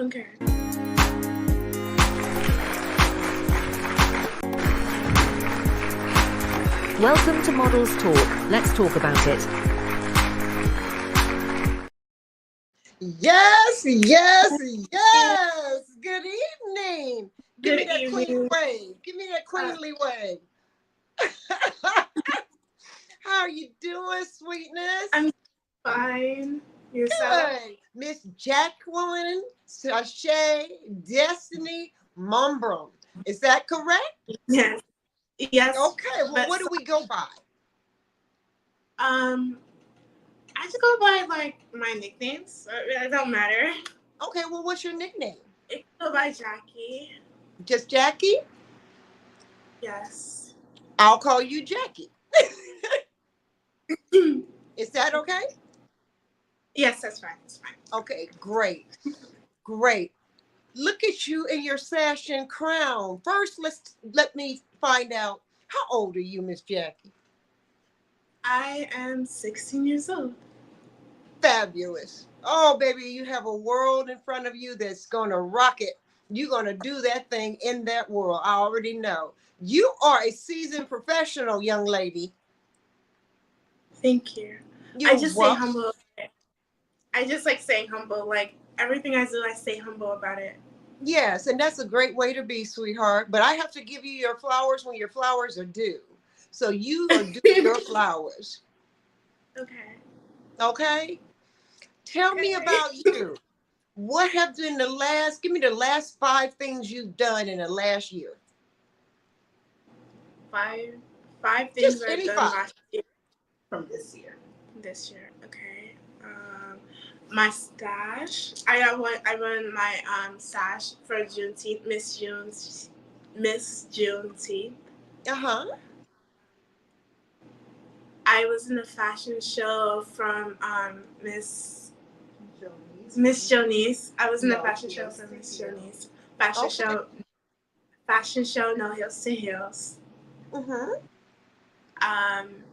Okay. Welcome to Models Talk. Let's talk about it. Yes, yes, yes. Good evening. Give me that queen wave. Give me that queenly wave. How are you doing, sweetness? I'm fine. Yourself? Good. Miss Jacqueline Destiny Mombrun. Is that correct? Yes. Yes. Okay. Well, what do we go by? I just go by like my nicknames. It don't matter. Okay. Well, what's your nickname? It can go by Jackie. Just Jackie? Yes. I'll call you Jackie. Is that okay? Yes, that's fine. That's fine. Okay. Great. Great. Look at you in your sash and crown. First, let me find out, how old are you, Miss Jackie? I am 16 years old. Fabulous. Oh, baby, you have a world in front of you that's going to rock it. You're going to do that thing in that world. I already know. You are a seasoned professional, young lady. Thank you. You're I just say welcome. humble. I just like saying humble. Like everything I do, I say humble about it. Yes, and that's a great way to be, sweetheart. But I have to give you your flowers when your flowers are due. So you are due your flowers. Okay. Okay? Tell me about you. What have been give me the last 5 things you've done in the last year. Five things Just I've any done 5 last year. from this year. This year, okay. My stash. I won my stash for Juneteenth, Miss Juneteenth. Uh-huh. I was in a fashion show from Miss Jonice. I was in a fashion show from Miss Jonice. Fashion show, No Hills to Hills. Mm-hmm. Um,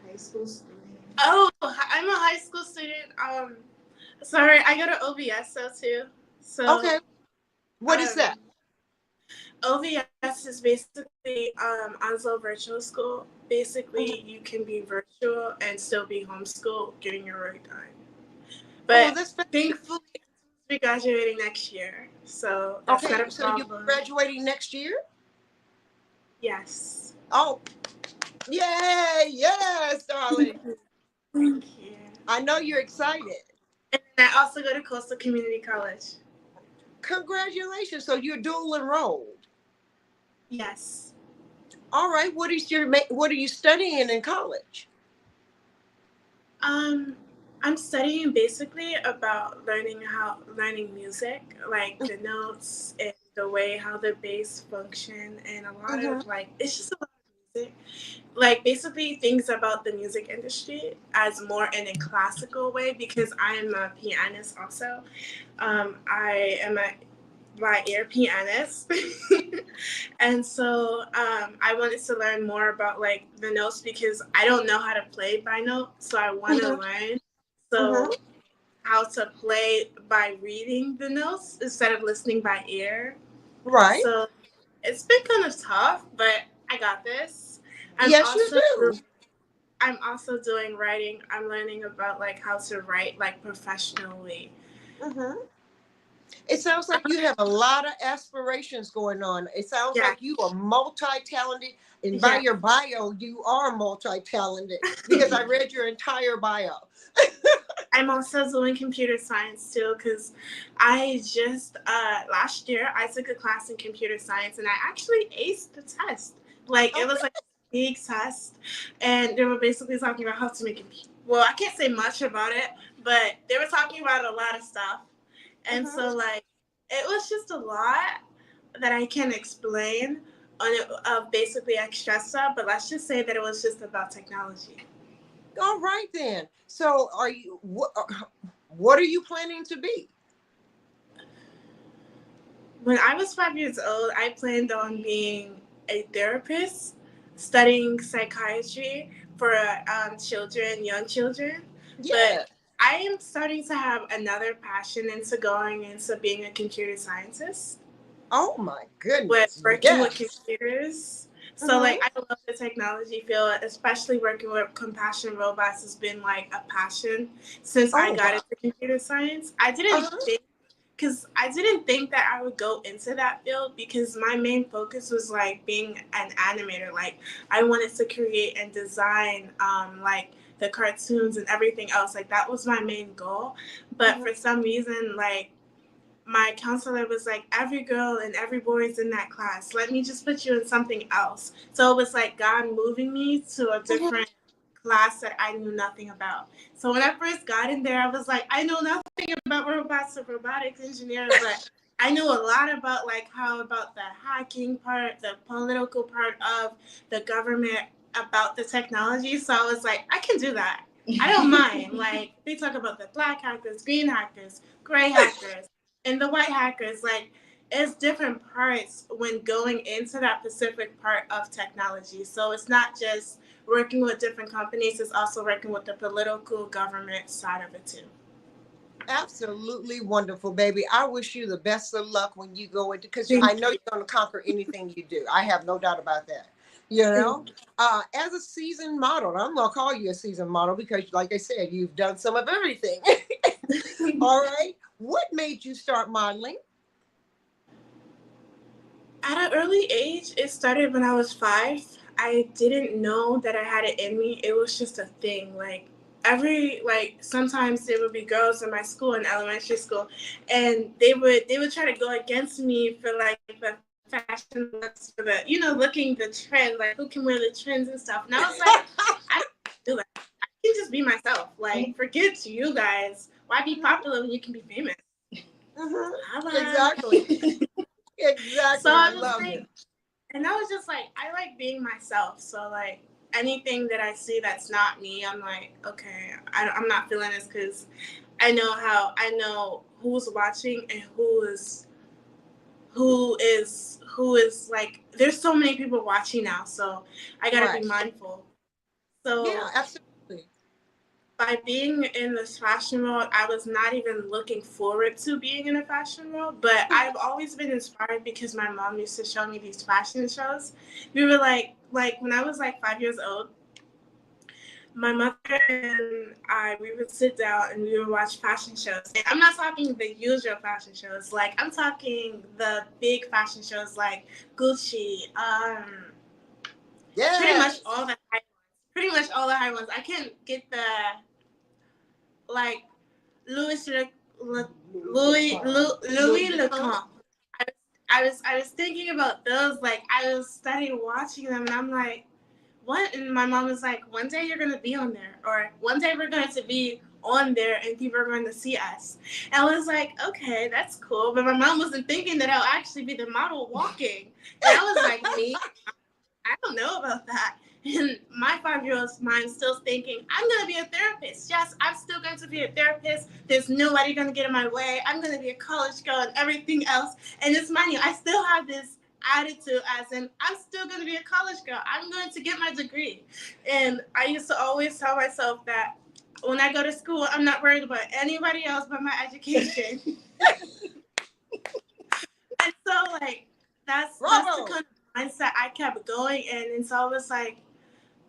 High school student. oh, I'm a high school student. Sorry, I go to OVS too. So Okay. What is that? OVS is basically Onslow Virtual School. Basically, you can be virtual and still be homeschooled, getting your work done. But That's thankfully, I'll be graduating next year, so that's not a problem. So you're graduating next year? Yes. Oh, yay! Yes, darling. Thank you. I know you're excited. And I also go to Coastal Community College. Congratulations. So you're dual enrolled. Yes. All right. What are you studying in college? I'm studying basically about learning music, like the notes and the way how the bass function, and a lot of it's just a lot of music, like basically things about the music industry as more in a classical way, because I am a pianist also. I am by ear pianist. And so I wanted to learn more about like the notes, because I don't know how to play by note, so I want to learn how to play by reading the notes instead of listening by ear. Right. So it's been kind of tough, but I got this. Yes, you do. I'm also doing writing. I'm learning about like how to write like professionally. It sounds like you have a lot of aspirations going on. It sounds like you are multi-talented. And by your bio, you are multi-talented, because I read your entire bio. I'm also doing computer science too, because I just, last year, I took a class in computer science and I actually aced the test. Like, it was like a big test, and they were basically talking about how to make well, I can't say much about it, but they were talking about a lot of stuff. And so, like, it was just a lot that I can explain on it, of basically extra stuff, but let's just say that it was just about technology. All right, then. So what are you planning to be? When I was 5 years old, I planned on being a therapist, studying psychiatry for children, young children. But Yeah. I am starting to have another passion into going into being a computer scientist Oh my with goodness. working with Yes. computers. So Mm-hmm. like I love the technology field, especially working with compassion robots has been like a passion since I Oh got wow. into computer science. I didn't Uh-huh. think because I didn't think that I would go into that field because my main focus was like being an animator. Like I wanted to create and design like the cartoons and everything else. Like that was my main goal. But Mm-hmm. for some reason, like my counselor was like, every girl and every boy is in that class. Let me just put you in something else. So it was like God moving me to a Mm-hmm. different class that I knew nothing about. So when I first got in there, I was like, I know nothing about robots or robotics engineering, but I knew a lot about like how about the hacking part, the political part of the government, about the technology. So I was like, I can do that. I don't mind. Like they talk about the black hackers, green hackers, gray hackers, and the white hackers. Like it's different parts when going into that specific part of technology. So it's not just working with different companies, it's also working with the political government side of it too. Absolutely wonderful, baby. I wish you the best of luck when you go into, because I Thank know you. you're going to conquer anything you do. I have no doubt about that. You Thank know, as a seasoned model, I'm going to call you a seasoned model because, like I said, you've done some of everything. you. All right. What made you start modeling? At an early age, it started when I was 5. I didn't know that I had it in me. It was just a thing. Like sometimes there would be girls in my school in elementary school, and they would try to go against me for like the fashion looks, for the looking the trend, like who can wear the trends and stuff. And I was like, I don't do that. I can just be myself. Like forget you guys. Why be popular when you can be famous? Mhm. Exactly. Bye. So Exactly. I I was love like, it. and I was just like, I like being myself. So like anything that I see that's not me, I'm like, okay, I'm not feeling this because I know who's watching and who is like. There's so many people watching now, so I gotta be Right. mindful. Yeah, So absolutely. by being in this fashion world, I was not even looking forward to being in a fashion world, but I've always been inspired because my mom used to show me these fashion shows. We were like when I was like 5 years old, my mother and I, we would sit down and we would watch fashion shows. And I'm not talking the usual fashion shows, like I'm talking the big fashion shows like Gucci, pretty much Yes. all the high ones. Pretty much all the high ones. I can't get the like Louis Louis Louis Vuitton. Vuitton. I was thinking about those. Like I was studying watching them, and I'm like, what? And my mom was like, one day you're gonna be on there, or one day we're going to be on there, and people are going to see us. And I was like, okay, that's cool. But my mom wasn't thinking that I'll actually be the model walking. And I was like, me? I don't know about that. And my 5 year old's mind still thinking, I'm going to be a therapist. Yes, I'm still going to be a therapist. There's nobody going to get in my way. I'm going to be a college girl and everything else. And it's mind you, I still have this attitude as in, I'm still going to be a college girl. I'm going to get my degree. And I used to always tell myself that when I go to school, I'm not worried about anybody else but my education. And so, like, that's the Bravo. kind of mindset I kept going in. And so I was like,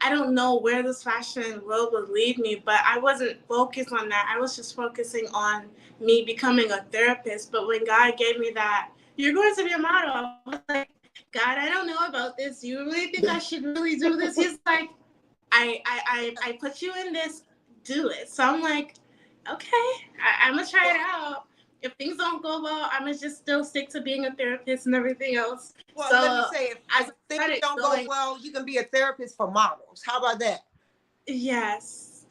I don't know where this fashion world would lead me, but I wasn't focused on that. I was just focusing on me becoming a therapist. But when God gave me that, you're going to be a model, I was like, God, I don't know about this. You really think I should really do this? He's like, I put you in this, do it. So I'm like, okay, I'm going to try it out. If things don't go well, I'm going to just still stick to being a therapist and everything else. Well, let me So say, I if things started don't go going, well, you can be a therapist for models. How about that? yes.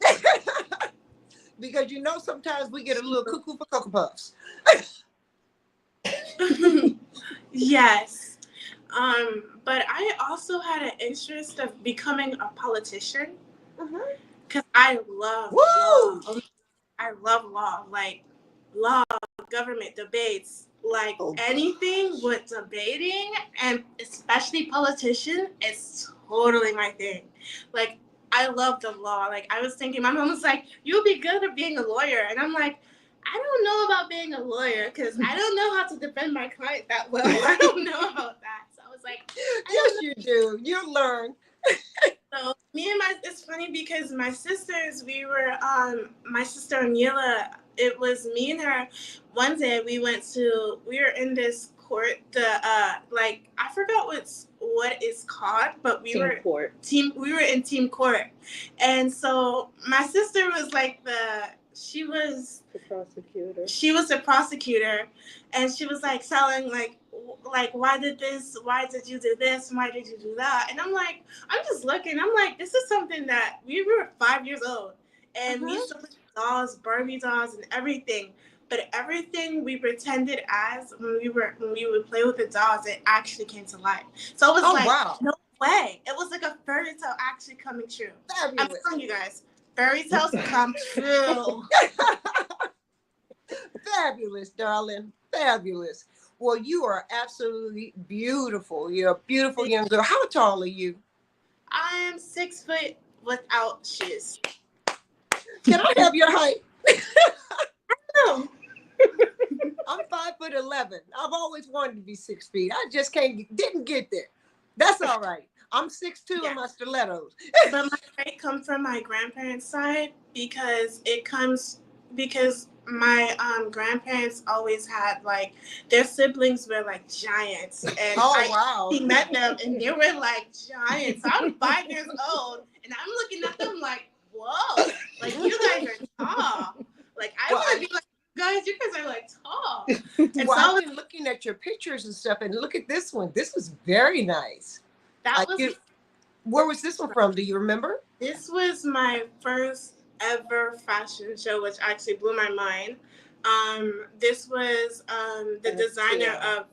Because you know sometimes we get a little cuckoo for cocoa puffs. Yes. But I also had an interest of becoming a politician Mhm. because I love law. Woo! I love law, like law, government debates, like Oh anything gosh. with debating, and especially politician is totally my thing. Like I love the law. Like, I was thinking, my mom was like, "You'll be good at being a lawyer," and I'm like, I don't know about being a lawyer because I don't know how to defend my client that well. I don't know about that. So I was like, I Yes, don't know. you do. You'll learn. So me and it's funny because my sisters, my sister Anila, it was me and her. One day we were in this court, like, I forgot what it's called, but we were in team court. And so my sister was like she was the prosecutor, and she was like telling, like, why did you do this, why did you do that, and I'm just looking, I'm like, this is something that we were 5 years old, and we used to play with dolls, Barbie dolls, and everything. But everything we pretended as when we would play with the dolls, it actually came to life. So it was Wow. no way. It was like a fairy tale actually coming true. Fabulous. I'm telling you guys, fairy tales come true. Fabulous, darling. Fabulous. Well, you are absolutely beautiful. You're a beautiful young girl. How tall are you? I am 6 foot without shoes. Can I have your height? No. I'm 5'11". I've always wanted to be 6 feet. I just didn't get there. That's all right. I'm 6'2" in my stilettos. But my height comes from my grandparents' side because my grandparents always had, like, their siblings were like giants, and Wow. met them and they were like giants. So I'm 5 years old and I'm looking at them like, whoa, like, you guys are tall. Like, I want to be like, you guys are like tall. And well, I've been looking at your pictures and stuff, and look at this one. This was very nice. Where was this one from? Do you remember? This was my first ever fashion show, which actually blew my mind. This was the designer of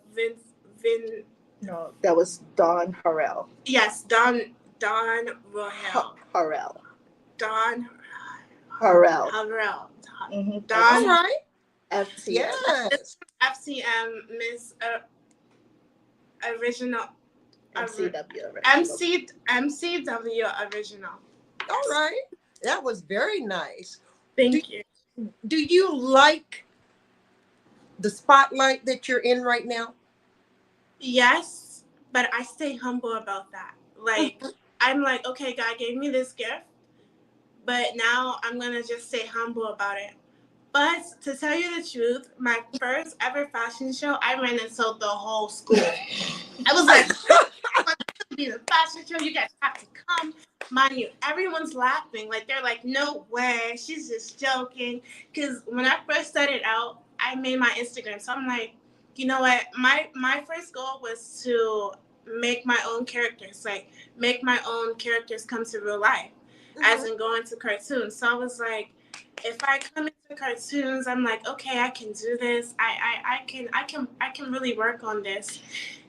No, that was Dawn Harrell. Yes, Dawn Rohel. Harrell. Dawn Harrell. Mm-hmm. Dawn. All right. FCM. Yes. FCM Miss Original. MCW original. All right. That was very nice. Thank you. Do you like the spotlight that you're in right now? Yes, but I stay humble about that. Like, I'm like, okay, God gave me this gift, but now I'm going to just stay humble about it. But to tell you the truth, my first ever fashion show, I ran and sold the whole school. I was like, to be the fashion show, you guys have to come. Mind you, everyone's laughing. Like, they're like, no way, she's just joking. Because when I first started out, I made my Instagram. So I'm like, you know what? My first goal was to make my own characters, like, make my own characters come to real life, as in go into cartoons. So I was like, if I come into cartoons, I'm like, okay, I can do this. I can really work on this.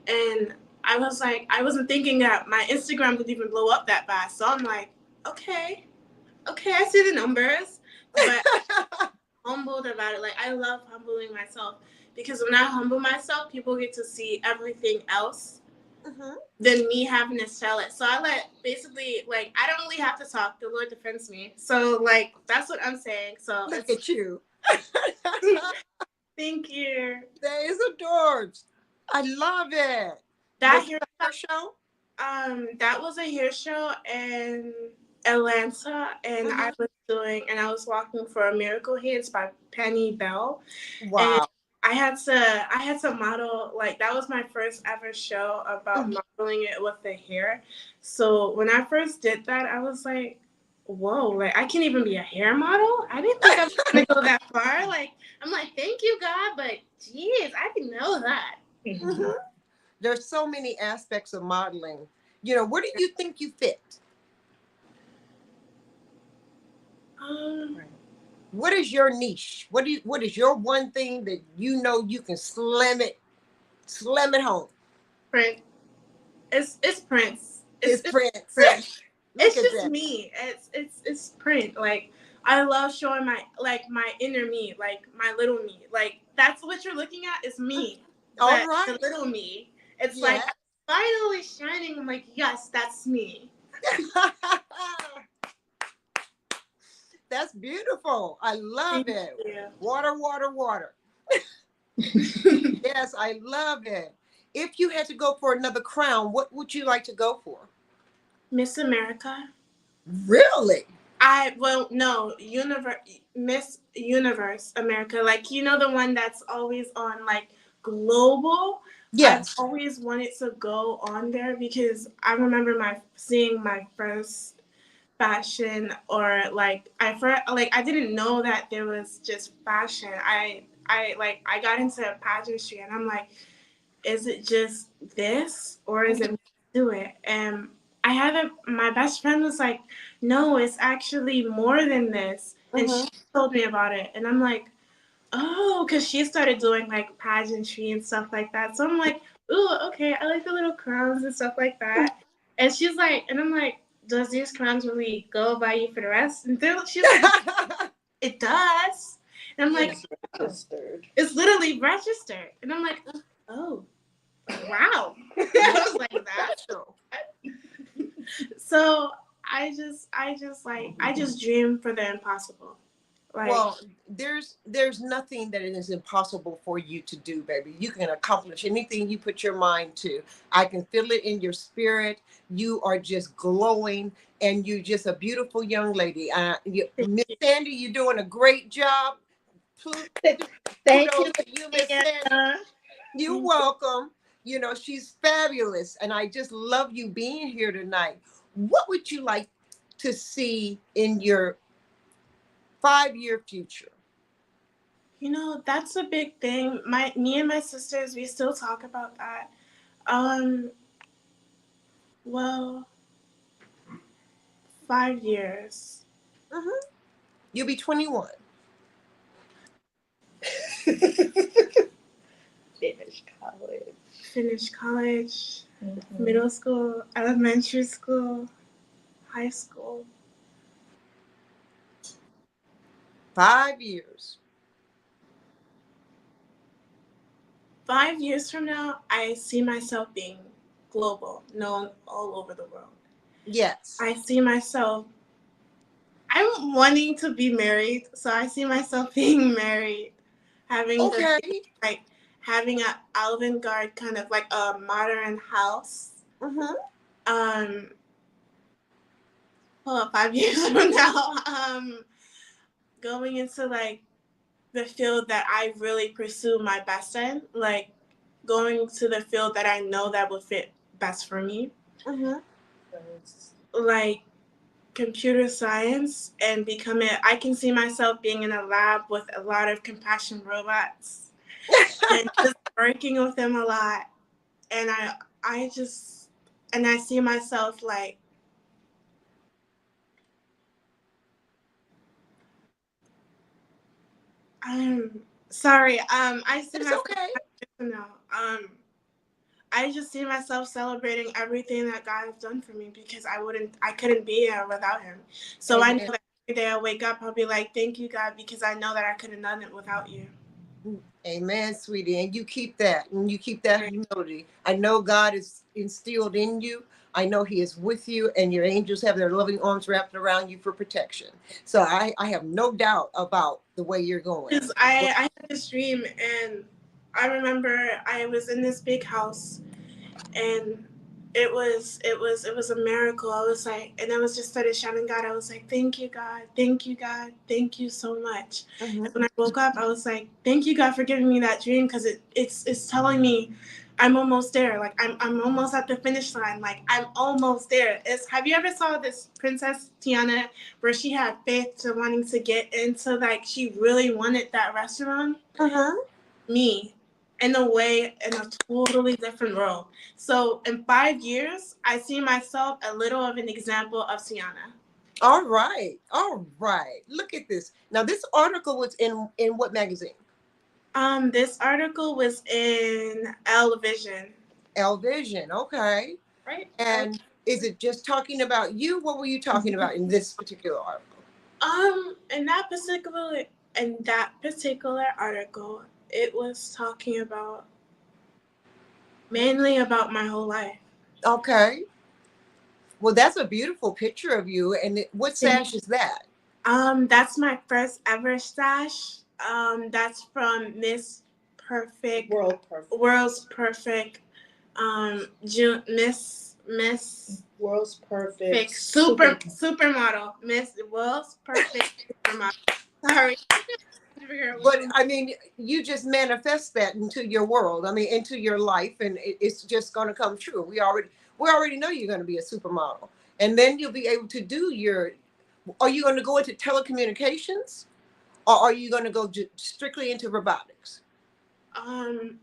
And I was like, I wasn't thinking that my Instagram would even blow up that fast. So I'm like, okay, I see the numbers, but I'm humbled about it. Like, I love humbling myself because when I humble myself, people get to see everything else than me having to sell it. So I basically, like, I don't really have to talk. The Lord defends me. So, like, that's what I'm saying. So look at you. Thank you. That is adorbs. I love it. That hair show? That was a hair show in Atlanta, and I was walking for a Miracle Hits by Penny Bell. Wow. And I had to model, like, that was my first ever show about modeling it with the hair. So when I first did that, I was like, whoa, like, I can't even be a hair model? I didn't think I was going to go that far. Like, I'm like, thank you, God, but geez, I didn't know that. There's so many aspects of modeling. You know, where do you think you fit? What is your niche? What is your one thing that you know you can slam it home? Print. It's Prince. It's Prince. It's just me. It's print. Like, I love showing my inner me, like my little me. Like, that's what you're looking at is me. All right. The little me. It's like finally shining. I'm like, yes, that's me. That's beautiful. I love Thank it. you. Water, water, water. Yes, I love it. If you had to go for another crown, what would you like to go for? Miss America. Really? Well, no, Miss Universe America, like, you know, the one that's always on, like, global. I've Yes. always wanted to go on there because I remember seeing my first fashion, or like I didn't know that there was just fashion. I got into pageantry, and I'm like, is it just this, or is it more to it? And my best friend was like, no, it's actually more than this. And Mm-hmm. she told me about it. And I'm like, oh, because she started doing like pageantry and stuff like that. So I'm like, ooh, okay, I like the little crowns and stuff like that. And she's like, and I'm like, does these crowns really go by you for the rest? And she's like, it does. And I'm like, Yes. oh, it's literally registered. And I'm like, oh, wow. I was like, that's Special. so I just dream for the impossible. Like, Well, there's nothing that is impossible for you to do, baby. You can accomplish anything you put your mind to. I can feel it in your spirit. You are just glowing, and you're just a beautiful young lady. Miss Sandy, you're doing a great job. Thank Kudos you, to you, Miss Sandy. Leanna. You're welcome. You know, she's fabulous, and I just love you being here tonight. What would you like to see in your 5-year future? You know, that's a big thing. Me and my sisters, we still talk about that. Um, well, 5 years. Mhm. You'll be 21. finish college. Finish college, Mm-hmm. middle school, elementary school, high school. 5 years. 5 years from now, I see myself being global, known all over the world. Yes. I see myself I'm wanting to be married, so I see myself being married, having the Okay. like having a avant-garde kind of like a modern house. Mm-hmm. Um, well, 5 years from now, going into like the field that I really pursue my best in, like going to the field that I know that will fit best for me, Mm-hmm. like computer science, and I can see myself being in a lab with a lot of compassion robots and just working with them a lot. And I just, and I see myself like, I'm sorry, I see It's myself, okay. no, I just see myself celebrating everything that God has done for me, because I couldn't be here without Him. So I know Amen. that every day I wake up, I'll be like, thank you, God, because I know that I could have done it without you. Amen, sweetie. And you keep that. And you keep that humility. I know God is instilled in you. I know He is with you, and your angels have their loving arms wrapped around you for protection. So I have no doubt about the way you're going. Because I had this dream, and I remember I was in this big house, and it was a miracle. I was like, and I was just started shouting God. I was like, thank you, God, thank you, God, thank you so much. Mm-hmm. And when I woke up, I was like, thank you, God, for giving me that dream, because it's telling me I'm almost there. Like I'm almost at the finish line. Like I'm almost there. Have you ever saw this Princess Tiana where she had faith to wanting to get into, like, she really wanted that restaurant? Mm-hmm. Me, in a way, in a totally different role. So in 5 years, I see myself a little of an example of Tiana. All right. All right. Look at this. Now, this article was in what magazine? This article was in Elle Vision. Elle Vision. Okay. Right. And is it just talking about you? What were you talking about in this particular article? In that particular article, it was talking about mainly about my whole life. Okay. Well, that's a beautiful picture of you. And what sash is that? That's my first ever stash. That's from Miss Perfect, World perfect. World's Perfect, Miss World's perfect. Supermodel, Miss World's Perfect Supermodel. Sorry, I figure out which But one. I mean, you just manifest that into your world. I mean, into your life, and it's just going to come true. We already know you're going to be a supermodel, and then you'll be able to do your. Are you going to go into telecommunications, or are you going to go strictly into robotics? Um,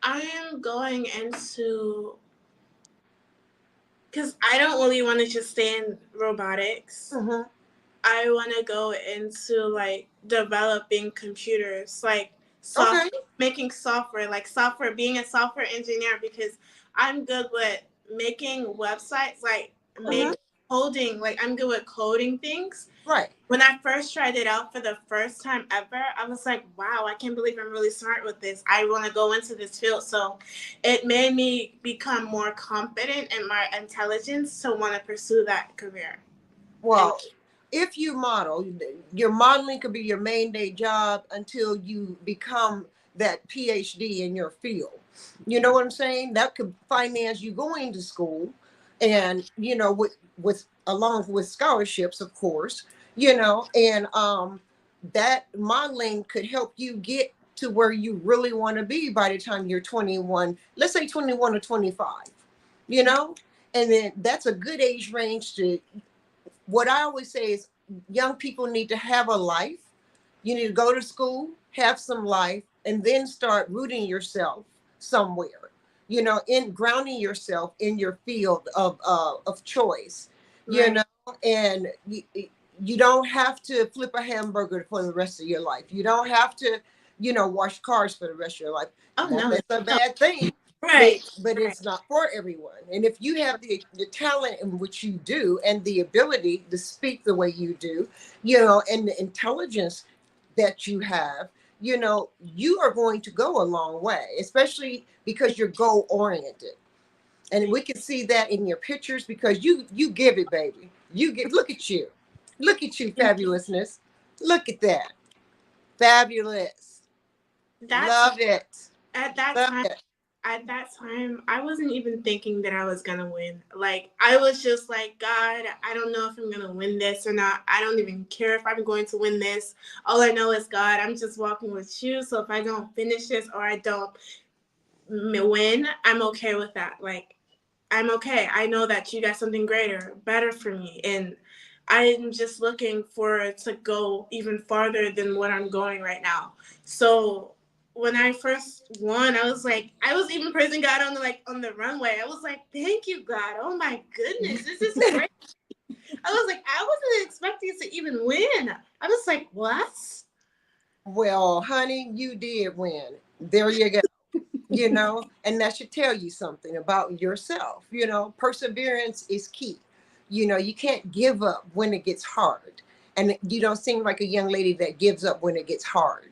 I am going into because I don't really want to just stay in robotics. Mm-hmm. I want to go into like developing computers, like soft Okay. making software, like software, being a software engineer because I'm good with making websites, like Mm-hmm. make coding, like I'm good with coding things. Right. When I first tried it out for the first time ever, I was like, wow, I can't believe I'm really smart with this. I want to go into this field. So it made me become more confident in my intelligence to want to pursue that career. And Well, if you model, your modeling could be your main day job until you become that PhD in your field. You know what I'm saying? That could finance you going to school, and with along with scholarships, of course. And that modeling could help you get to where you really want to be by the time you're 21. Let's say 21 or 25. You know, and then that's a good age range to what I always say is young people need to have a life. You need to go to school, have some life, and then start rooting yourself somewhere. In grounding yourself in your field of choice. You right. know, and you don't have to flip a hamburger for the rest of your life. You don't have to, wash cars for the rest of your life. Oh Not no, that's a no. bad thing, but Right, but right, it's not for everyone. And if you have the talent in which you do and the ability to speak the way you do, and the intelligence that you have, you are going to go a long way, especially because you're goal oriented. And we can see that in your pictures because you give it, baby. You give. Look at you. Look at you, thank you. fabulousness. Look at that. Fabulous. That's Love it. at that Love time. it. At that time, I wasn't even thinking that I was gonna win. Like I was just like, God, I don't know if I'm gonna win this or not. I don't even care if I'm going to win this. All I know is God. I'm just walking with you. So if I don't finish this or I don't win, I'm okay with that. Like I'm okay. I know that you got something greater, better for me. And I'm just looking for it to go even farther than what I'm going right now. So when I first won, I was even praising God on the runway. I was like, thank you, God. Oh my goodness, this is great. I was like, I wasn't expecting to even win. I was like, what? Well, honey, you did win. There you go. And that should tell you something about yourself. Perseverance is key. You can't give up when it gets hard. And you don't seem like a young lady that gives up when it gets hard.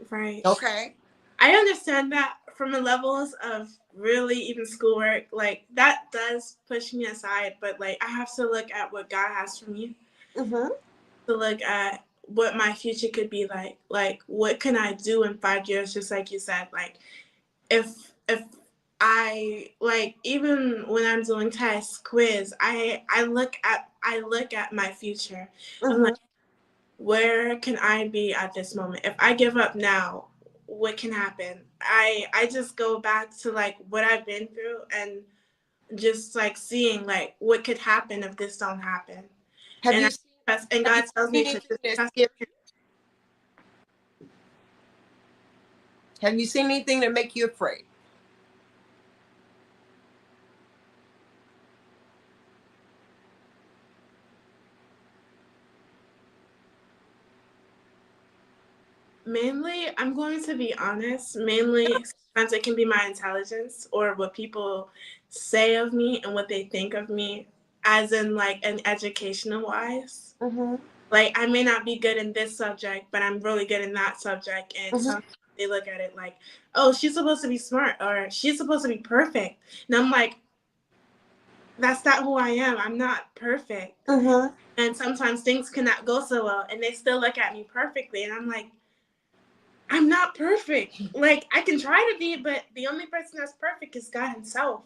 Right. Okay. I understand that from the levels of really even schoolwork, like that does push me aside, but like I have to look at what God has for me, Mm-hmm. to look at what my future could be like. Like what can I do in 5 years, just like you said. Like if I like even when I'm doing tests, quiz, I look at my future. I'm Mm-hmm. like, where can I be at this moment? If I give up now, what can happen? I just go back to like what I've been through and just like seeing like what could happen if this don't happen. Have And you I seen trust, and have you God tells me seen to anything just that trust. scares you? Have you seen anything that make you afraid? Mainly, I'm going to be honest. Mainly, sometimes it can be my intelligence or what people say of me and what they think of me, as in like an educational wise. Mm-hmm. Like I may not be good in this subject, but I'm really good in that subject. And Mm-hmm. sometimes they look at it like, oh, she's supposed to be smart or she's supposed to be perfect. And I'm like, That's not who I am. I'm not perfect. Mm-hmm. And sometimes things cannot go so well and they still look at me perfectly. And I'm like, I'm not perfect. Like, I can try to be, but the only person that's perfect is God Himself.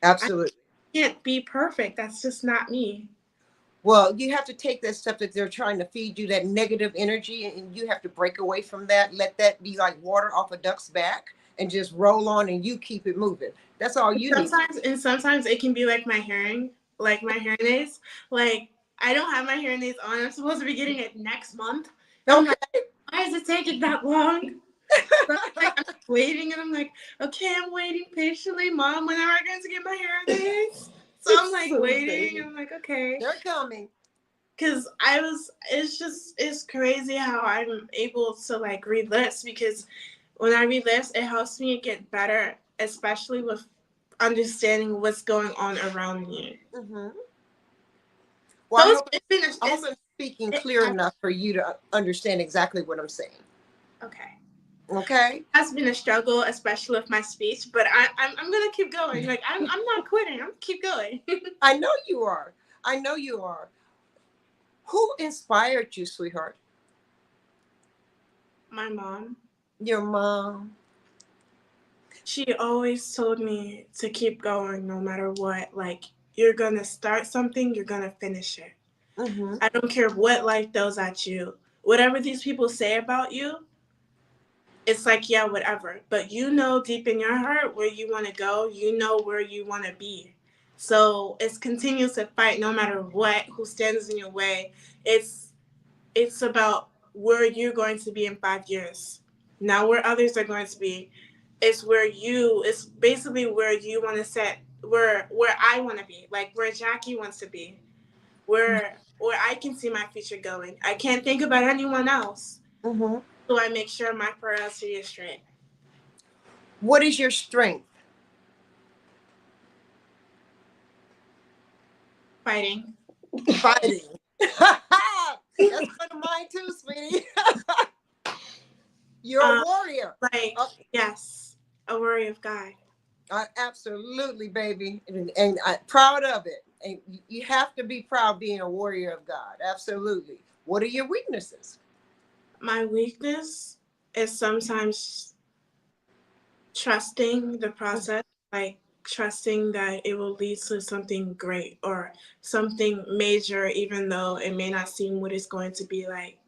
I Absolutely. can't be perfect. That's just not me. Well, you have to take that stuff that they're trying to feed you, that negative energy, and you have to break away from that. Let that be like water off a duck's back and just roll on and you keep it moving. That's all you need. Sometimes it can be like my hearing aids. Like, I don't have my hearing aids on. I'm supposed to be getting it next month. And I'm like, Okay. why is it taking that long? So I'm waiting and I'm like, okay, I'm waiting patiently, Mom. When am I going to get my hearing aids? So I'm like So waiting baby. and I'm like, okay. They're coming. Cause it's crazy how I'm able to like read lists because when I read lists, it helps me get better, especially with understanding what's going on around me. Mm-hmm. So Well, I hope it's I'm speaking clear enough for you to understand exactly what I'm saying. okay. Okay. It has been a struggle, especially with my speech, but I'm gonna keep going. Like I'm not quitting. I'm gonna keep going. I know you are. I know you are. Who inspired you, sweetheart? My mom, Your mom. she always told me to keep going no matter what. Like you're gonna start something, you're gonna finish it. Mm-hmm. I don't care what life throws at you. Whatever these people say about you, it's like, yeah, whatever. But you know deep in your heart where you want to go. You know where you want to be. So it's continuous to fight no matter what, who stands in your way. It's it's about where you're going to be in 5 years. Not where others are going to be. It's basically where you want to set where I want to be. Like where Jackie wants to be. Where I can see my future going. I can't think about anyone else. Mm-hmm. So I make sure my priority is straight. What is your strength? Fighting. Fighting. That's one of mine too, sweetie. You're a Um, warrior. like, Oh, yes, a worry of God. absolutely, baby, and I'm proud of it. And you have to be proud being a warrior of God. Absolutely. What are your weaknesses? My weakness is sometimes trusting the process, like trusting that it will lead to something great or something major, even though it may not seem what it's going to be like.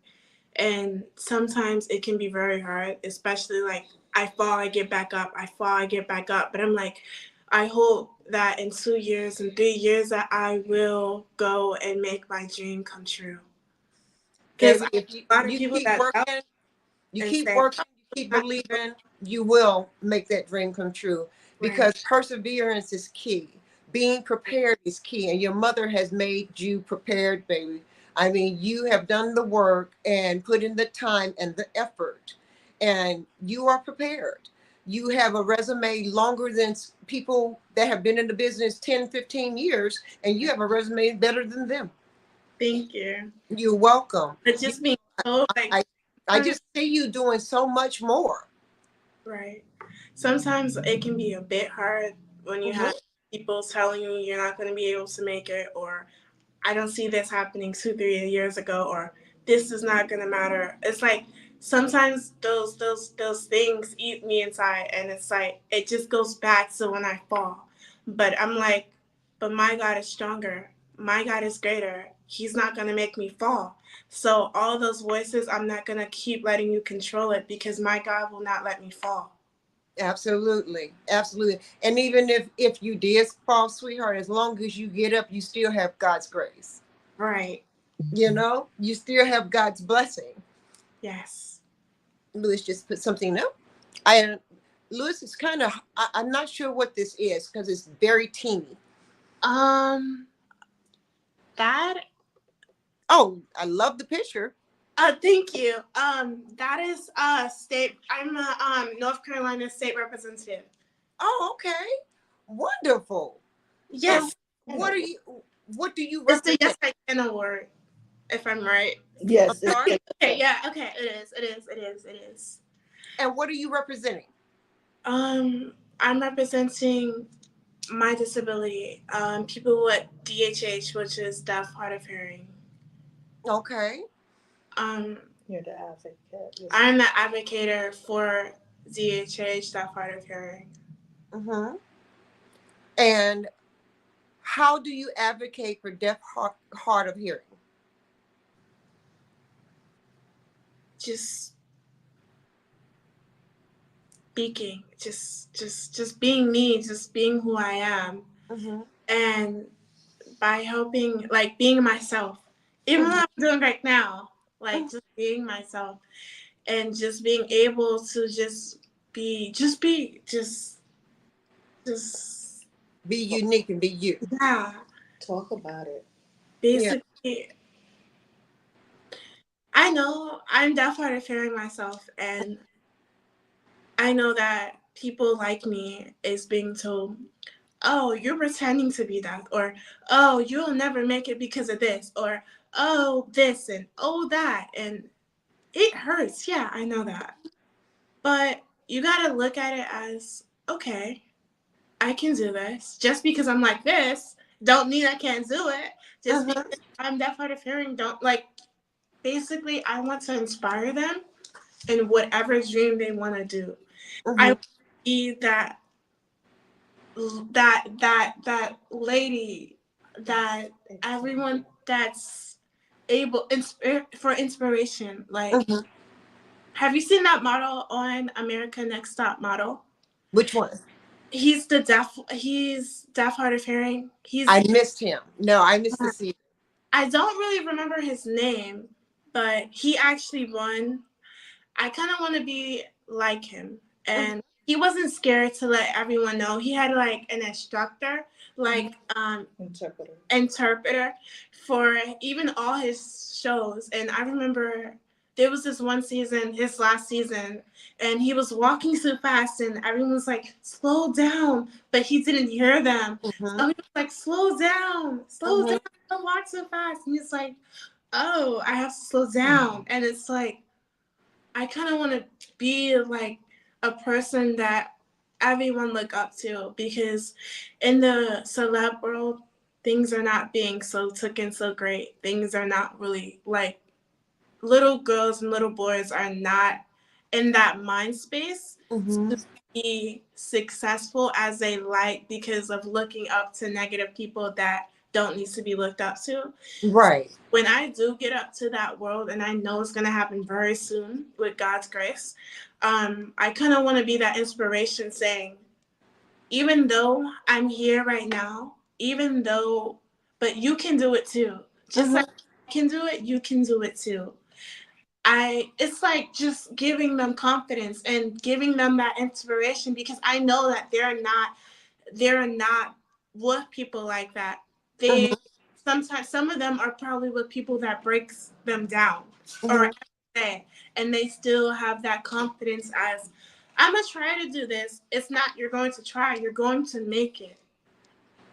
And sometimes it can be very hard, especially like I fall, I get back up, I fall, I get back up. But I'm like, I hope that in 2 years and 3 years that I will go and make my dream come true. Because Baby, I if have a lot of you people keep that doubt working, you and keep say, working, "Oh, you keep not believing, you will make that dream come true, right." because perseverance is key. Being prepared is key. And your mother has made you prepared, baby. I mean, you have done the work and put in the time and the effort, and you are prepared. You have a resume longer than people that have been in the business 10, 15 years, and you have a resume better than them. Thank you. You're welcome. But You, just being told, like, I, I just see you doing so much more. right. Sometimes it can be a bit hard when you Mhm. have people telling you you're not going to be able to make it, or I don't see this happening 2, 3 years ago, or this is not gonna matter. It's like sometimes those things eat me inside, and it's like it just goes back to when I fall. But I'm like, but my God is stronger. My God is greater. He's not gonna make me fall. So all those voices, I'm not gonna keep letting you control it because my God will not let me fall. Absolutely, absolutely. And even if you did fall, sweetheart, as long as you get up, you still have God's grace. Right. You still have God's blessing. Yes. Lewis just put something up. I Lewis is kind of. I'm not sure what this is because it's very teeny. Um. That Oh, I love the picture. Thank you. That is state. I'm a North Carolina state representative. Oh, okay, wonderful. And Yes, what are you? What do you it's the Yes represent? I Can award, if I'm right. I'm Yes, sorry. Okay, yeah, okay, it is, it is, it is, it is. And what are you representing? I'm representing my disability, people with DHH, which is deaf, hard of hearing. Okay. Um, You're the advocate. I'm the advocate for DHH, deaf, hard of hearing. Mm-hmm. And how do you advocate for deaf, hard of hearing? Just speaking, just being me, just being who I am, Mm-hmm. and by helping, like being myself, even what I'm doing right now, like just being myself, and just being able to just Be unique and be you. yeah. Talk about it. Yeah. Basically, I know I'm deaf hard of hearing myself, and I know that people like me is being told, oh, you're pretending to be that, or oh, you'll never make it because of this, or oh, this and oh, that. And it hurts. Yeah, I know that. But you got to look at it as, okay, I can do this. Just because I'm like this, don't mean I can't do it. Just Mm-hmm. because I'm deaf hard of hearing, don't like, basically, I want to inspire them in whatever dream they want to do. I Mm-hmm. want to be that lady that everyone that's able for inspiration. Like, Mm-hmm. have you seen that model on America Next Top Model? Which one? He's deaf hard of hearing. I missed him. No, I missed the season. I don't really remember his name, but he actually won. I kind of want to be like him. And he wasn't scared to let everyone know. He had like an instructor, like interpreter for even all his shows. And I remember there was this one season, his last season, and he was walking so fast and everyone was like, slow down. But he didn't hear them. Mm-hmm. So he was like, slow Mm-hmm. down, don't walk so fast. And he's like, oh, I have to slow down. And it's like, I kind of want to be like a person that everyone look up to, because in the celeb world, things are not being so taken so great. Things are not really like, little girls and little boys are not in that mind space Mm-hmm. to be successful as they like, because of looking up to negative people that don't need to be looked up to. Right. When I do get up to that world, and I know it's going to happen very soon with God's grace, I kind of want to be that inspiration saying, even though I'm here right now, even though, but you can do it too. Just Mm-hmm. like I can do it, you can do it too. It's like just giving them confidence and giving them that inspiration, because I know that they're not with people like that. Mm-hmm. They sometimes, some of them are probably with people that breaks them down or Mm-hmm. everything, and they still have that confidence as, I'm gonna try to do this. It's not you're going to try, you're going to make it.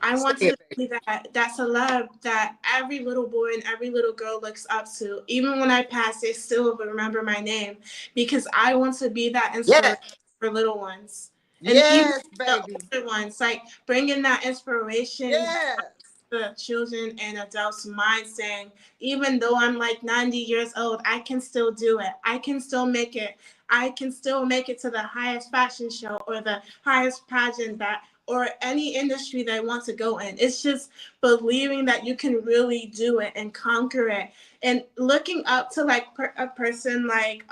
I Say want it, to baby. be that celeb that every little boy and every little girl looks up to. Even when I pass, they still will remember my name, because I want to be that Yes. inspiration for little ones. And even Yes, the baby. older ones, like bringing that inspiration Yes. the children and adults' mind, saying, even though I'm like 90 years old, I can still do it. I can still make it. I can still make it to the highest fashion show or the highest pageant that, or any industry that I want to go in. It's just believing that you can really do it and conquer it, and looking up to like a person like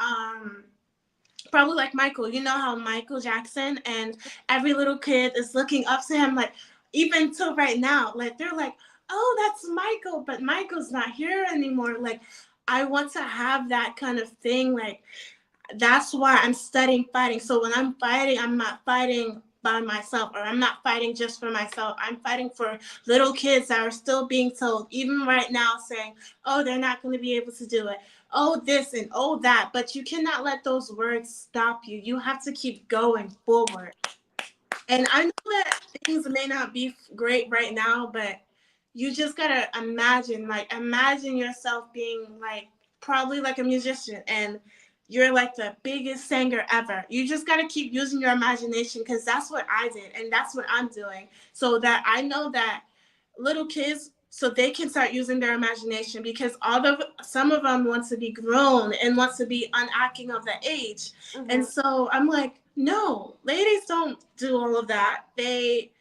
probably like Michael. You know how Michael Jackson and every little kid is looking up to him, like even till right now, like they're like, oh, that's Michael, but Michael's not here anymore. Like, I want to have that kind of thing. Like, that's why I'm studying fighting. So when I'm fighting, I'm not fighting by myself, or I'm not fighting just for myself. I'm fighting for little kids that are still being told, even right now, saying, oh, they're not going to be able to do it. Oh, this and oh, that. But you cannot let those words stop you. You have to keep going forward. And I know that things may not be great right now, but you just gotta imagine yourself being like probably like a musician, and you're like the biggest singer ever. You just got to keep using your imagination, because that's what I did and that's what I'm doing. So that I know that little kids, so they can start using their imagination, because some of them want to be grown and wants to be unacting of the age. And so I'm like, no, ladies don't do all of that. They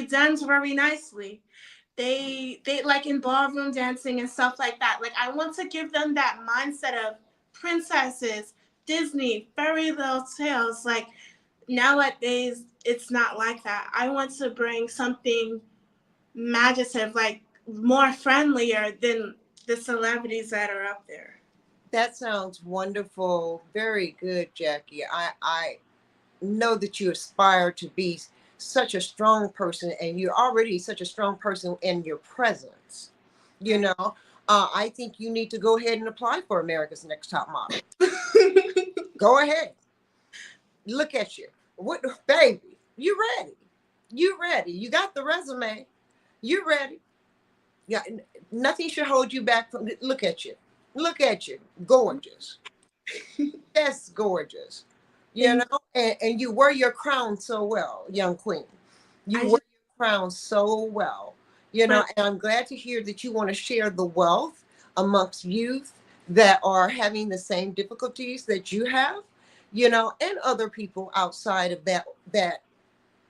dance very nicely. They like in ballroom dancing and stuff like that. Like, I want to give them that mindset of princesses, Disney, fairy tale tales. Like, nowadays it's not like that. I want to bring something imaginative, like more friendlier than the celebrities that are up there. That sounds wonderful. Very good, Jackie. I know that you aspire to be such a strong person, and you're already such a strong person in your presence. You know, I think you need to go ahead and apply for America's Next Top Model. Go ahead. Look at you. What, baby? You ready? You ready? You got the resume. You ready? Yeah. Nothing should hold you back from. Look at you. Look at you. Gorgeous. That's gorgeous. You know, and you wear your crown so well, young queen. You wear your crown so well. You know, and I'm glad to hear that you want to share the wealth amongst youth that are having the same difficulties that you have, you know, and other people outside of that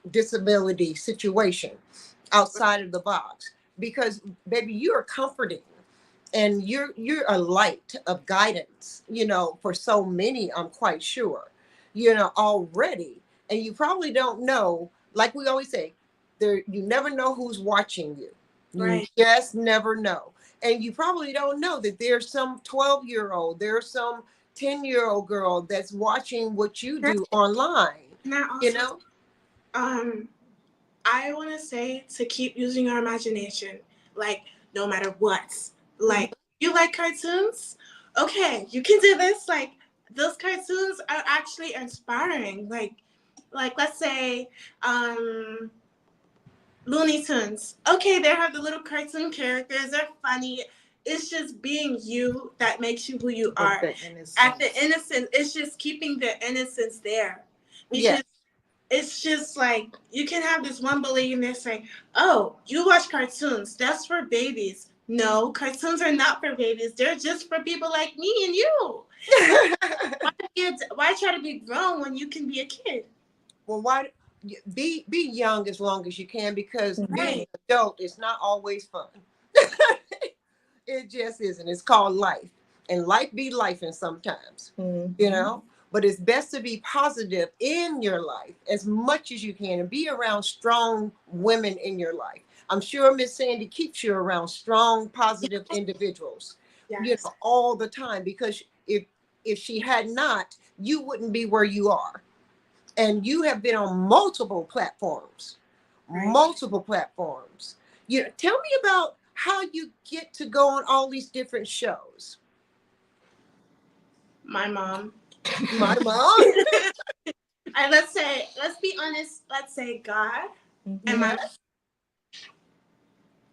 disability situation, outside of the box. Because baby, you're comforting, and you're a light of guidance, you know, for so many, I'm quite sure, you know, already. And you probably don't know, like we always say, there, you never know who's watching you. You just never know. And you probably don't know that there's some 12-year-old, there's some 10-year-old girl that's watching what you do online. Also, you know, I want to say to keep using our imagination, like, no matter what. Like, you like cartoons? Okay, you can do this. Like, those cartoons are actually inspiring. Like let's say, Looney Tunes. Okay, they have the little cartoon characters. They're funny. It's just being you that makes you who you are. At the innocence, it's just keeping the innocence there. Because it's just like, you can have this one bully and they say, oh, you watch cartoons. That's for babies. No, cartoons are not for babies. They're just for people like me and you. Why try to be grown when you can be a kid? Well, why be young as long as you can, because being an adult is not always fun. It just isn't. It's called life, and life be life, and sometimes, you know. But it's best to be positive in your life as much as you can, and be around strong women in your life. I'm sure Miss Sandy keeps you around strong, positive individuals, you know, all the time. Because if she had not, you wouldn't be where you are. And you have been on multiple platforms, multiple platforms. You know, tell me about how you get to go on all these different shows. My mom. My mom. And let's be honest, let's say God and my.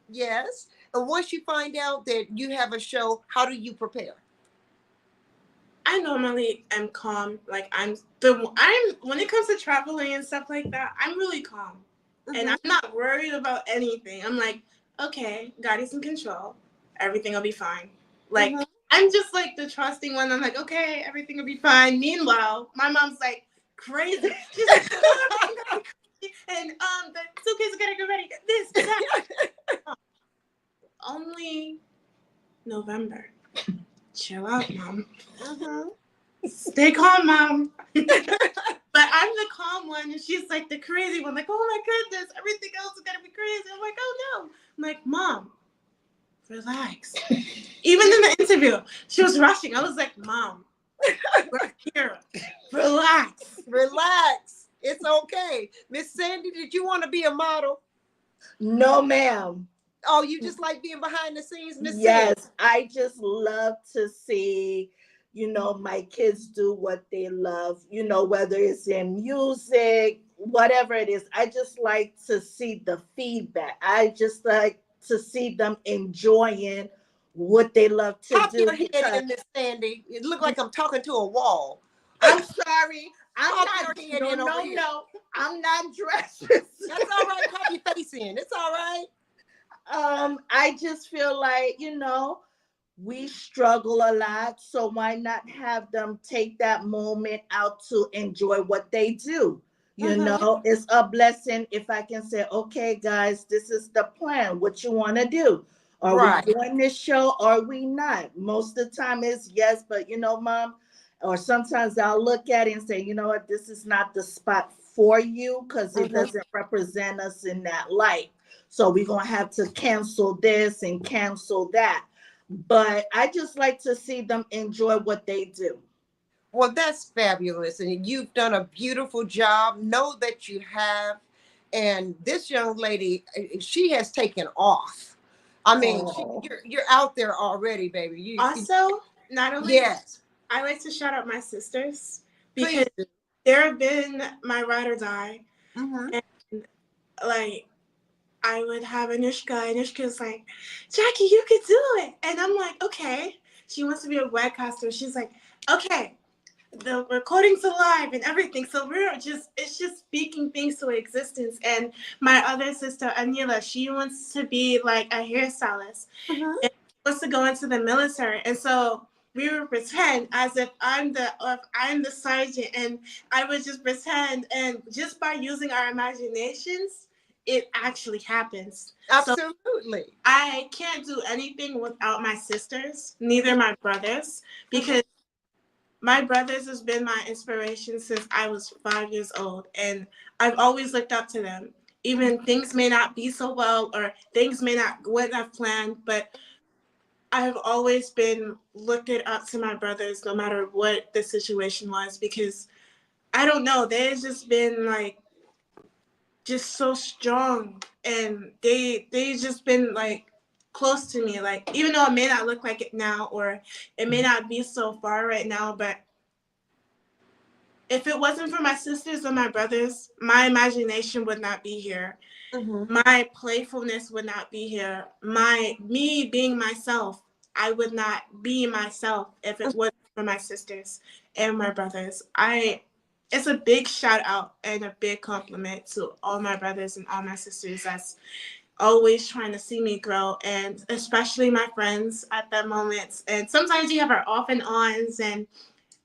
Yes. And once you find out that you have a show, how do you prepare? I normally am calm. Like, I'm when it comes to traveling and stuff like that, I'm really calm. And I'm not worried about anything. I'm like, okay, God is in control. Everything will be fine. Like, I'm just like the trusting one. I'm like, okay, everything will be fine. Meanwhile, my mom's like crazy. She's like, oh, and the suitcase is gonna get ready. This, that. Only November. Chill out, Mom. Stay calm, Mom. But I'm the calm one, and she's like the crazy one. Like, oh my goodness, everything else is gonna be crazy. I'm like, oh no. I'm like, Mom, relax. Even in the interview, she was rushing. I was like, Mom, we're here. Relax. Relax. It's okay. Miss Sandy, did you want to be a model? No, ma'am. Oh, you just like being behind the scenes, Miss Sandy? Yes, I just love to see, you know, my kids do what they love, you know, whether it's in music, whatever it is. I just like to see the feedback. I just like to see them enjoying what they love to Pop do your head because in, Miss Sandy. It look like I'm talking to a wall. I'm sorry, I'm Pop not. your head No, in over no, here. no. I'm not dressed. That's all right. Pop your face in. It's all right. I just feel like, we struggle a lot, so why not have them take that moment out to enjoy what they do? It's a blessing if I can say, okay, guys, this is the plan. What you want to do? Are we Right. doing this show? Or are we not? Most of the time it's yes, but mom, or sometimes I'll look at it and say, you know what, this is not the spot for you because it Mhm. doesn't represent us in that light. So we're gonna have to cancel this and cancel that. But I just like to see them enjoy what they do. Well, that's fabulous. And you've done a beautiful job. Know that you have. And this young lady, she has taken off. I mean, Oh. you're out there already, baby. Also, not only that, Yes, I like to shout out my sisters because please do. they've been my ride or die. Mm-hmm. And like, I would have Anushka. Anushka's like, Jackie, you could do it. And I'm like, okay. She wants to be a webcaster. She's like, okay, the recordings are live and everything. So it's just speaking things to existence. And my other sister, Anila, she wants to be like a hairstylist. Mm-hmm. And she wants to go into the military. And so we would pretend as if I'm the sergeant, and I would just pretend, and just by using our imaginations, it actually happens. So Absolutely. I can't do anything without my sisters, neither my brothers, Mm-hmm. because my brothers has been my inspiration since I was 5 years old, and I've always looked up to them. Even things may not be so well, or things may not what I've planned, but I've always been looking up to my brothers, no matter what the situation was, because I don't know, they've just been like just so strong, and they just been like close to me. Like even though it may not look like it now, or it may not be so far right now, but if it wasn't for my sisters or my brothers, my imagination would not be here. Mm-hmm. My playfulness would not be here. Me being myself, I would not be myself if it wasn't for my sisters and my brothers. I It's a big shout out and a big compliment to all my brothers and all my sisters that's always trying to see me grow, and especially my friends at that moment. And sometimes you have our off and ons, and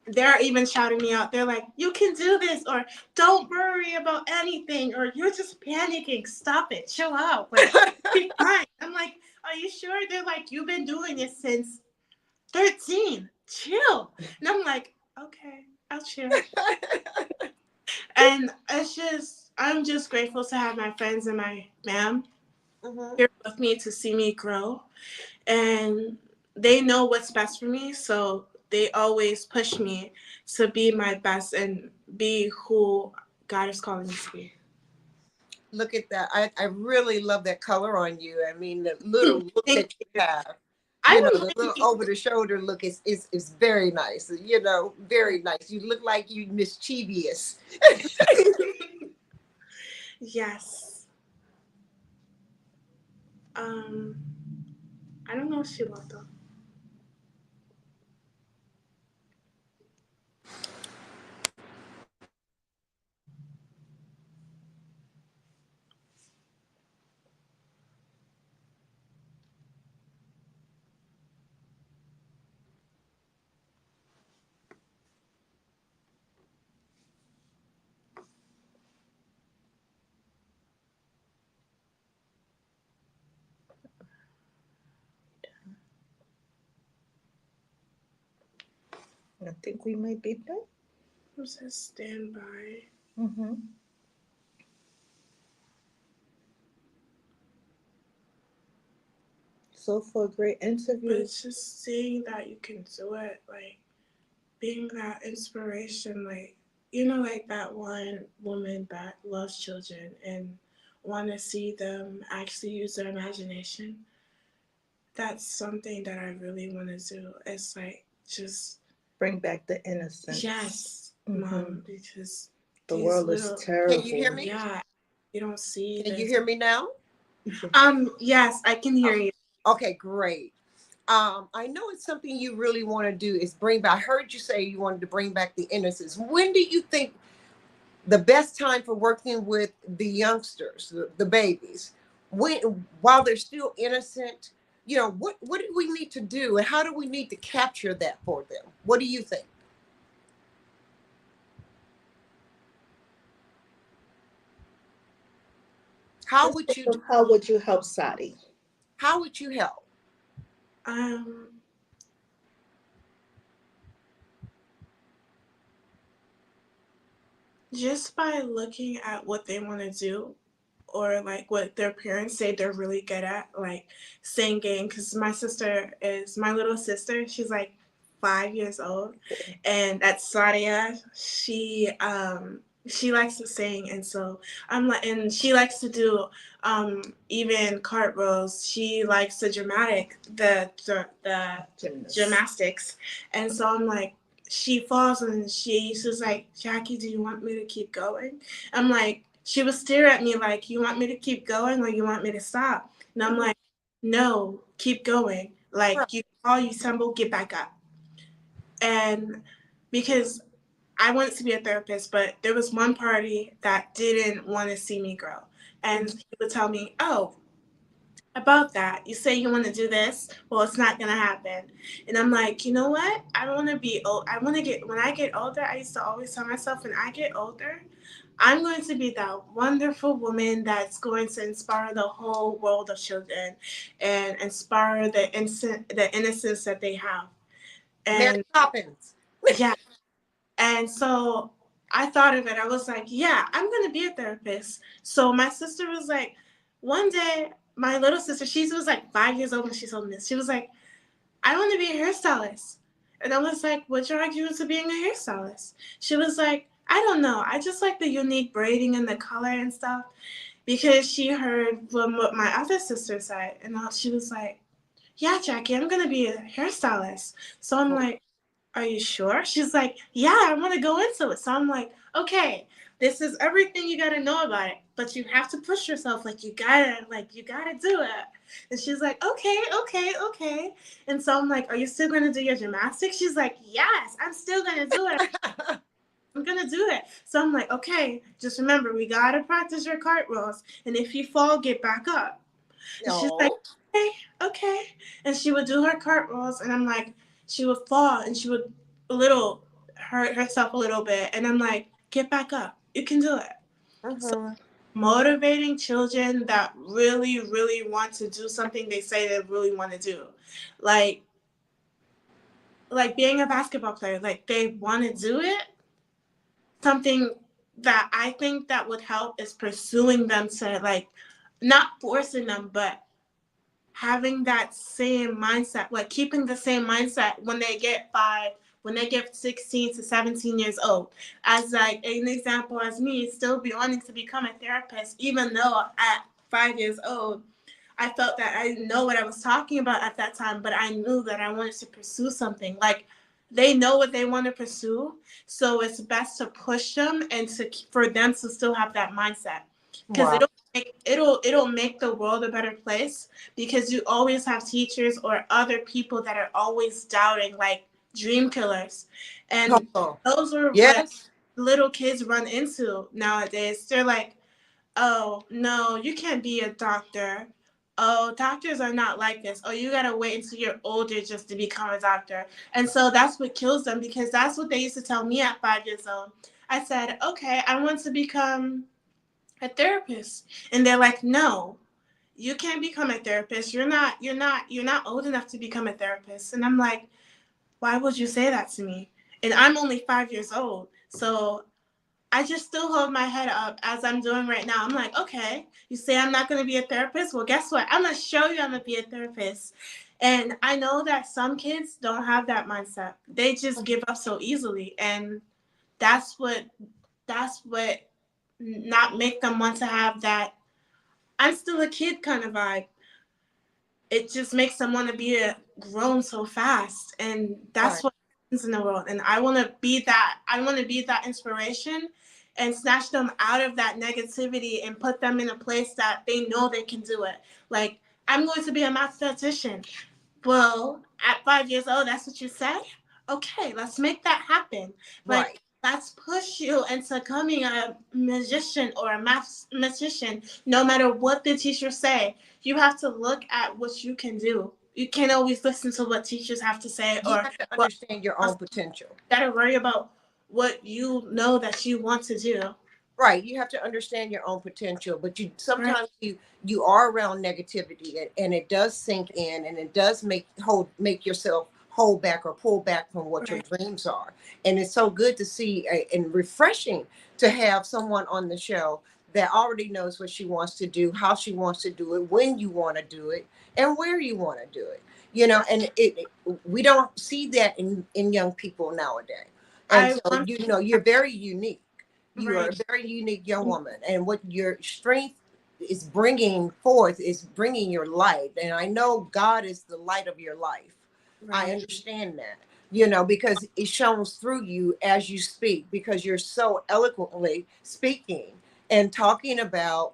they're even shouting me out. They're like, you can do this, or don't worry about anything, or you're just panicking. Stop it. Chill out. Like, be fine. I'm like, are you sure? They're like, you've been doing this since 13. Chill. And I'm like, okay, I'll chill. And I'm just grateful to have my friends and my ma'am Mm-hmm. here with me to see me grow. And they know what's best for me, so they always push me to be my best and be who God is calling me to be. Look at that. I really love that color on you. I mean, the little look Thank that you you. have. I The little don't over the shoulder look is very nice. Very nice. You look like you mischievous. really. Yes. Um, I don't know if she left though. I think we might be done. Who says stand by? Mm-hmm. So for a great But interview. it's just seeing that you can do it, like being that inspiration, like like that one woman that loves children and want to see them actually use their imagination. That's something that I really want to do. It's like just Bring back the innocence. yes, Mm-hmm. mom, because The these world is little Can you hear terrible. me? yeah, you don't see Can you this. hear me now? Yes, I can hear Oh, you. okay, great. I know it's something you really want to do is bring back. I heard you say you wanted to bring back the innocence. When do you think the best time for working with the youngsters, the babies, when while they're still innocent? You know, what do we need to do, and how do we need to capture that for them? What do you think? How Just would think you do? of how would you help Sadi? How would you help? Um, just by looking at what they want to do, or like what their parents say they're really good at, like singing. Because my little sister, she's like 5 years old, and at Sadia, she likes to sing, and so I'm like, and she likes to do even cartwheels. She likes the gymnastics, and so I'm like, she falls and she's like, Jackie, do you want me to keep going? I'm like, she would stare at me like, you want me to keep going or you want me to stop? And I'm like, no, keep going. Right. Like, you fall, you stumble, get back up. And because I wanted to be a therapist, but there was one party that didn't want to see me grow. And he would tell me, oh, about that. You say you want to do this, well, it's not gonna happen. And I'm like, you know what? I want to be old. I want to get when I get older. I used to always tell myself, when I get older, I'm going to be that wonderful woman that's going to inspire the whole world of children and inspire the innocence that they have. Mary And Poppins. yeah, and so I thought of it. I was like, yeah, I'm going to be a therapist. So my sister was like, one day, my little sister, she was like 5 years old when she told me this. She was like, I want to be a hairstylist. And I was like, what dragged you into being a hairstylist? She was like, I don't know. I just like the unique braiding and the color and stuff, because she heard from what my other sister said. And she was like, yeah, Jackie, I'm going to be a hairstylist. So I'm like, are you sure? She's like, yeah, I want to go into it. So I'm like, okay, this is everything you got to know about it, but you have to push yourself. You gotta do it. And she's like, okay, okay, okay. And so I'm like, are you still going to do your gymnastics? She's like, yes, I'm still going to do it. I'm going to do it. So I'm like, okay, just remember, we got to practice your cartwheels. And if you fall, get back up. And she's like, No. okay, okay. And she would do her cartwheels, and I'm like, she would fall, and she would hurt herself a little bit. And I'm like, get back up. You can do it. So Mhm. motivating children that really, really want to do something they say they really want to do. Like, like being a basketball player, like they want to do it. Something that I think that would help is pursuing them to, like, not forcing them, but having that same mindset, like keeping the same mindset when they get when they get 16 to 17 years old. As like an example, as me, still be wanting to become a therapist, even though at 5 years old, I felt that I didn't know what I was talking about at that time, but I knew that I wanted to pursue something. Like, they know what they want to pursue, so it's best to push them and for them to still have that mindset, because Wow. it'll make the world a better place, because you always have teachers or other people that are always doubting, like dream killers, and Oh, those are what yes. little kids run into nowadays. They're like, oh, no, you can't be a doctor. Oh, doctors are not like this. Oh, you gotta wait until you're older just to become a doctor. And so that's what kills them, because that's what they used to tell me at 5 years old. I said, okay, I want to become a therapist. And they're like, no, you can't become a therapist. You're not old enough to become a therapist. And I'm like, why would you say that to me? And I'm only 5 years old. So I just still hold my head up as I'm doing right now. I'm like, okay, you say I'm not going to be a therapist? Well, guess what? I'm going to show you I'm going to be a therapist. And I know that some kids don't have that mindset. They just give up so easily. And that's what, that's what not make them want to have that I'm still a kid kind of vibe. It just makes them want to be grown so fast. And Right. that's what happens in the world. And I want to be that. I want to be that inspiration and snatch them out of that negativity and put them in a place that they know they can do it. Like, I'm going to be a mathematician. Well, at 5 years old, that's what you say? Okay, let's make that happen. Like, Right. let's push you into becoming a musician or a mathematician, no matter what the teachers say. You have to look at what you can do. You can't always listen to what teachers have to say You or have to what understand your else. own potential. You gotta worry about what you know that you want to do. Right. You have to understand your own potential, but you Right. sometimes you are around negativity, and it does sink in, and it does make yourself hold back or pull back from what your Right. dreams are. And it's so good to see and refreshing to have someone on the show that already knows what she wants to do, how she wants to do it, when you want to do it, and where you want to do it. And we don't see that in young people nowadays. And I so, want you're very unique. You are right. a very unique young woman, and what your strength is bringing your light. And I know God is the light of your life. I Right. understand that, because it shines through you as you speak, because you're so eloquently speaking and talking about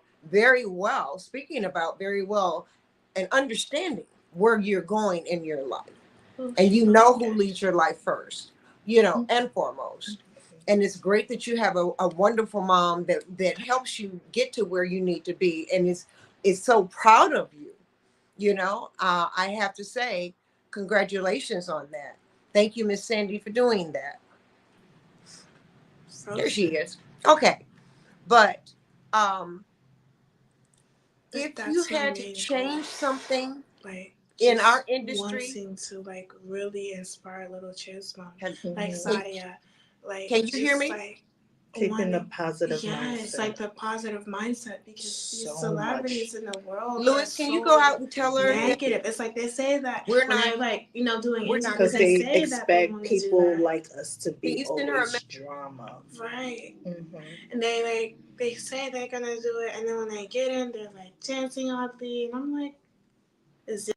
speaking about very well, and understanding where you're going in your life. And you know who leads your life first, and foremost. And it's great that you have a wonderful mom that helps you get to where you need to be, and is so proud of you. I have to say, congratulations on that. Thank you, Miss Sandy, for doing that. So There she is. Okay, but if you that's my had to main goal. change something Like in our just industry, wanting to like really inspire little kids, mom, can, like can, Sadia, like can you hear just me? like Keeping the wanting, positive yes, like mindset. the positive mindset because these So much. celebrities in the world are Lewis, can you go so out and tell her that negative. It's like they say that we're when not they're like doing we're not interviews, Because gonna they hear they you? say that they expect want to do people that, like us to Can be you send her a always message? drama. right? Hmm. And they say they're gonna do it, and then when they get in, they're like dancing oddly, and I'm like, is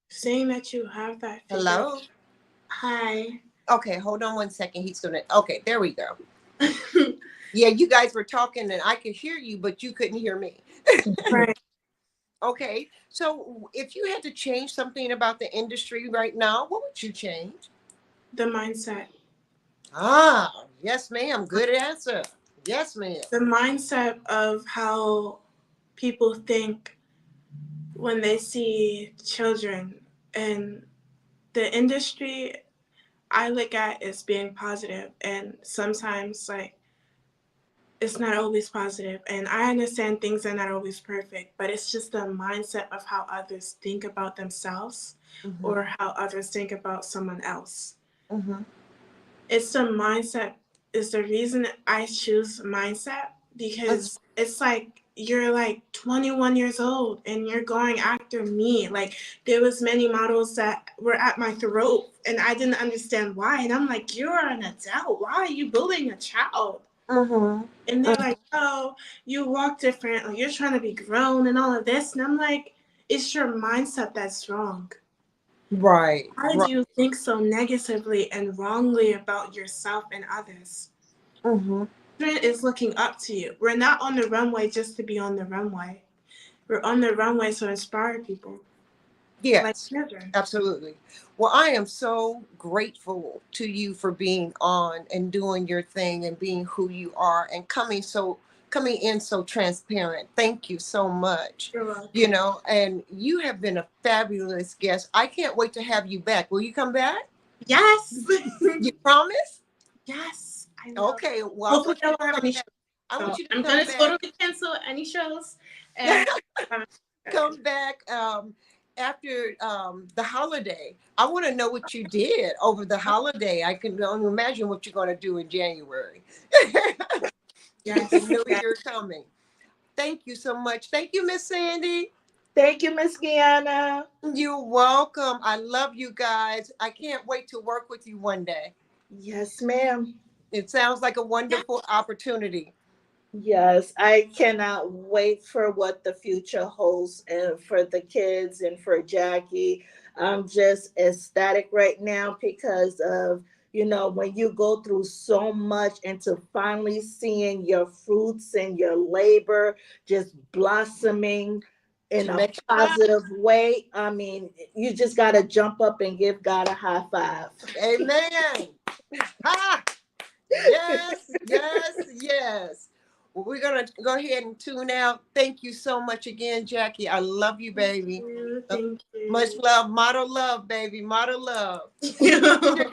saying that you have that figure. Hello? Hi. Okay, hold on one second. Okay, there we go. Yeah, you guys were talking and I could hear you, but you couldn't hear me. Right. Okay, so if you had to change something about the industry right now, what would you change? The mindset. Ah, yes, ma'am. Good answer. Yes, ma'am. The mindset of how people think when they see children and the industry I look at as being positive, and sometimes like it's not always positive, and I understand things are not always perfect, but it's just the mindset of how others think about themselves Mm-hmm. or how others think about someone else. Mm-hmm. It's the mindset is the reason I choose mindset Okay. because it's like you're like 21 years old and you're going after me. Like there was many models that were at my throat and I didn't understand why. And I'm like, you're an adult. Why are you bullying a child? Mm-hmm. And they're like, oh, you walk different, or you're trying to be grown and all of this. And I'm like, it's your mindset that's wrong. Right. Why Right. do you think so negatively and wrongly about yourself and others? Mm-hmm. Children is looking up to you. We're not on the runway just to be on the runway. We're on the runway to inspire people like Yes, children. absolutely. Well, I am so grateful to you for being on and doing your thing and being who you are and coming in so transparent. Thank you so much. You're welcome. And you have been a fabulous guest. I can't wait to have you back. Will you come back? Yes. You promise? Yes. I love. Okay. Well, I Hopefully, want I you won't to have come any back. shows. I So want you to I'm come gonna back. totally cancel any shows. And Come back after the holiday. I want to know what you did over the holiday. I can only imagine what you're going to do in January. With the yes. new Yes. year coming. Thank you so much. Thank you, Miss Sandy. Thank you, Miss Guyana. You're welcome. I love you guys. I can't wait to work with you one day. Yes, ma'am. It sounds like a wonderful opportunity. Yes, I cannot wait for what the future holds and for the kids and for Jackie. I'm just ecstatic right now because of, when you go through so much and to finally seeing your fruits and your labor just blossoming in She a makes you laugh. positive way. I mean, you just got to jump up and give God a high five. Amen. Ha! Yes, yes, yes. Well, we're going to go ahead and tune out. Thank you so much again, Jackie. I love you, baby. Thank Much you. love. Model love, baby. Model love. Thank you.